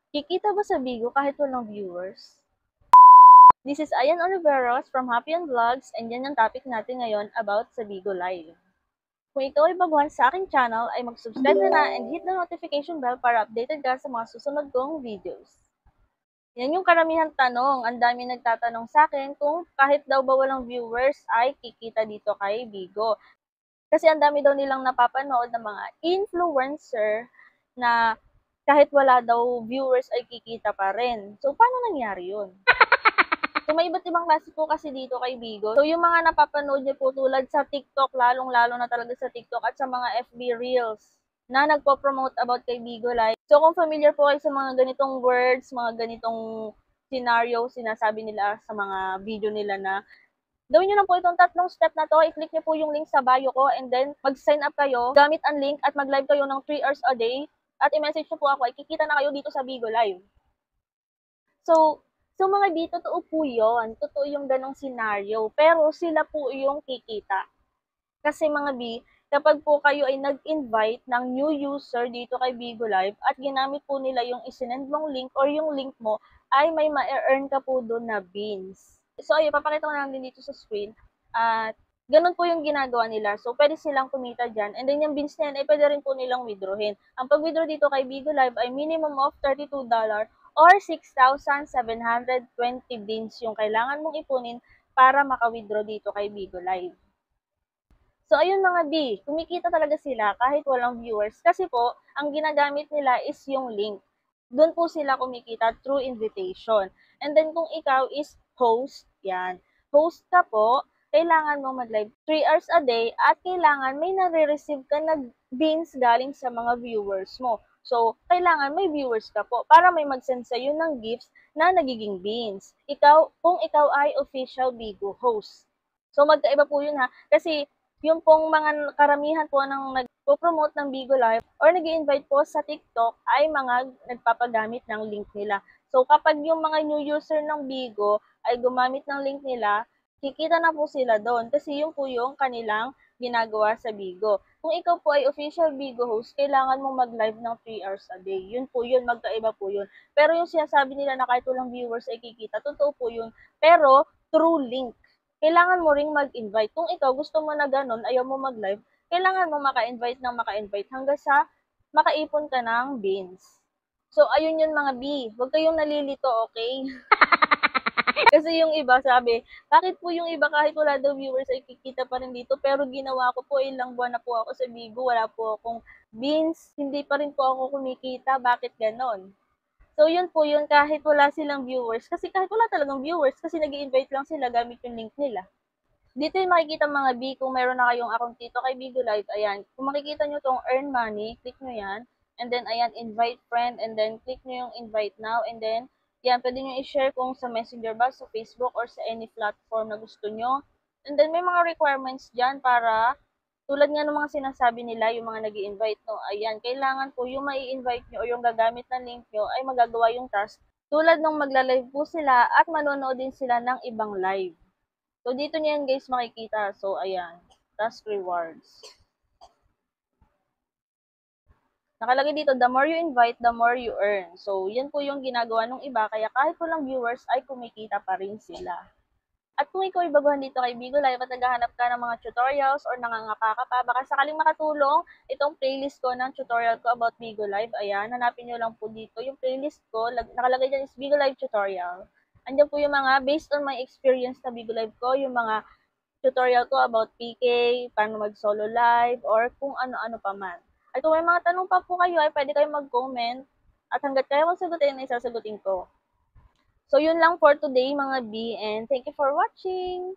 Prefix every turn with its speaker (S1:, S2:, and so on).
S1: Kikita ba sa Bigo kahit walang viewers? This is Ayan Oliveros from Happy and Vlogs and yan ang topic natin ngayon about sa Bigo Live. Kung ikaw ay baguhan sa aking channel ay mag-subscribe na and hit the notification bell para updated ka sa mga susunod kong videos. Yan yung karamihan tanong. Ang dami nagtatanong sa akin kung kahit daw ba walang viewers ay kikita dito kay Bigo. Kasi ang dami daw nilang napapanood ng mga influencer na kahit wala daw viewers ay kikita pa rin. So, paano nangyari yun? So, may iba't ibang klase po kasi dito kay Bigo. So, yung mga napapanood niyo po tulad sa TikTok, lalong-lalo na talaga sa TikTok at sa mga FB Reels na nagpo-promote about kay Bigo Live. So, kung familiar po kayo sa mga ganitong words, mga ganitong scenario, sinasabi nila sa mga video nila na gawin nyo lang po itong tatlong step na to. I-click nyo po yung link sa bio ko and then mag-sign up kayo gamit ang link at mag-live kayo ng 3 hours a day at i-message nyo po ako ay kikita na kayo dito sa Bigo Live. So mga B, totoo po yun. Totoo yung ganong senaryo. Pero sila po yung kikita. Kasi mga B, kapag po kayo ay nag-invite ng new user dito kay Bigo Live at ginamit po nila yung isinend mong link or yung link mo, ay may ma-earn ka po doon na beans. So ayun, papakita ko na lang din dito sa screen. At ganun po yung ginagawa nila. So pwede silang kumita dyan. And then yung beans na yan, ay pwede rin po nilang withdrawin. Ang pag-withdraw dito kay Bigo Live ay minimum of $32 or 6,720 beans yung kailangan mong ipunin para maka-withdraw dito kay Bigo Live. So, ayun mga B, kumikita talaga sila kahit walang viewers. Kasi po, ang ginagamit nila is yung link. Doon po sila kumikita through invitation. And then, kung ikaw is host, yan. Host ka po, kailangan mong mag-live 3 hours a day at kailangan may nare-receive ka na beans galing sa mga viewers mo. So, kailangan may viewers ka po para may mag-send sa'yo ng gifts na nagiging beans. Kung ikaw ay official Bigo host. So, magkaiba po yun ha. Kasi, yung pong mga karamihan po ng nagpo-promote ng Bigo Live or nag-i-invite po sa TikTok ay mga nagpapagamit ng link nila. So, kapag yung mga new user ng Bigo ay gumamit ng link nila, kikita na po sila doon kasi yun po yung kanilang ginagawa sa Bigo. Kung ikaw po ay official Bigo host, kailangan mong mag-live ng 3 hours a day. Yun po yun, magkaiba po yun. Pero yung sinasabi nila na kahit walang viewers ay kikita, totoo po yun. Pero through link. Kailangan mo ring mag-invite. Kung ikaw gusto mo na ganun, ayaw mo mag-live, kailangan mo maka-invite ng maka-invite hanggang sa makaipon ka ng beans. So, ayun yun mga B. Huwag kayong nalilito, okay? Kasi yung iba sabi, bakit po yung iba kahit wala daw viewers ay kikita pa rin dito, pero ginawa ko po ilang buwan na po ako sa Bigo, wala po akong beans, hindi pa rin po ako kumikita, bakit ganon? So, yun po yun, kahit wala silang viewers, kasi kahit wala talagang viewers, kasi nag invite lang sila gamit yung link nila. Dito yung makikita mga B, kung meron na kayong account dito kay Bigo Live, ayan, kung makikita nyo tong earn money, click nyo yan, and then ayan, invite friend, and then click nyo yung invite now, and then yan, pwede nyo i-share kung sa Messenger ba, sa Facebook, or sa any platform na gusto nyo. And then may mga requirements dyan para tulad nga ng mga sinasabi nila, yung mga nag invite no, ayan, kailangan po yung mai-invite nyo o yung gagamit ng link nyo ay magagawa yung task. Tulad nung magla-live po sila at manonood din sila ng ibang live. So, dito nyo yan guys makikita. So, ayan. Task rewards. Nakalagay dito, the more you invite, the more you earn. So, yan po yung ginagawa ng iba. Kaya kahit walang viewers, ay kumikita pa rin sila. At kung ikaw ay baguhan dito kay Bigo Live at naghahanap ka ng mga tutorials or nangangapa ka pa, baka sakaling makatulong itong playlist ko ng tutorial ko about Bigo Live. Ayan, hanapin nyo lang po dito. Yung playlist ko, nakalagay dyan is Bigo Live tutorial. Andiyan po yung mga based on my experience na Bigo Live ko, yung mga tutorial ko about PK, paano mag-solo live, or kung ano-ano pa man. At kung may mga tanong pa po kayo, ay pwede kayong mag-comment. At hanggat kaya kong sagutin, ay sasagutin ko. So, yun lang for today mga B, and thank you for watching!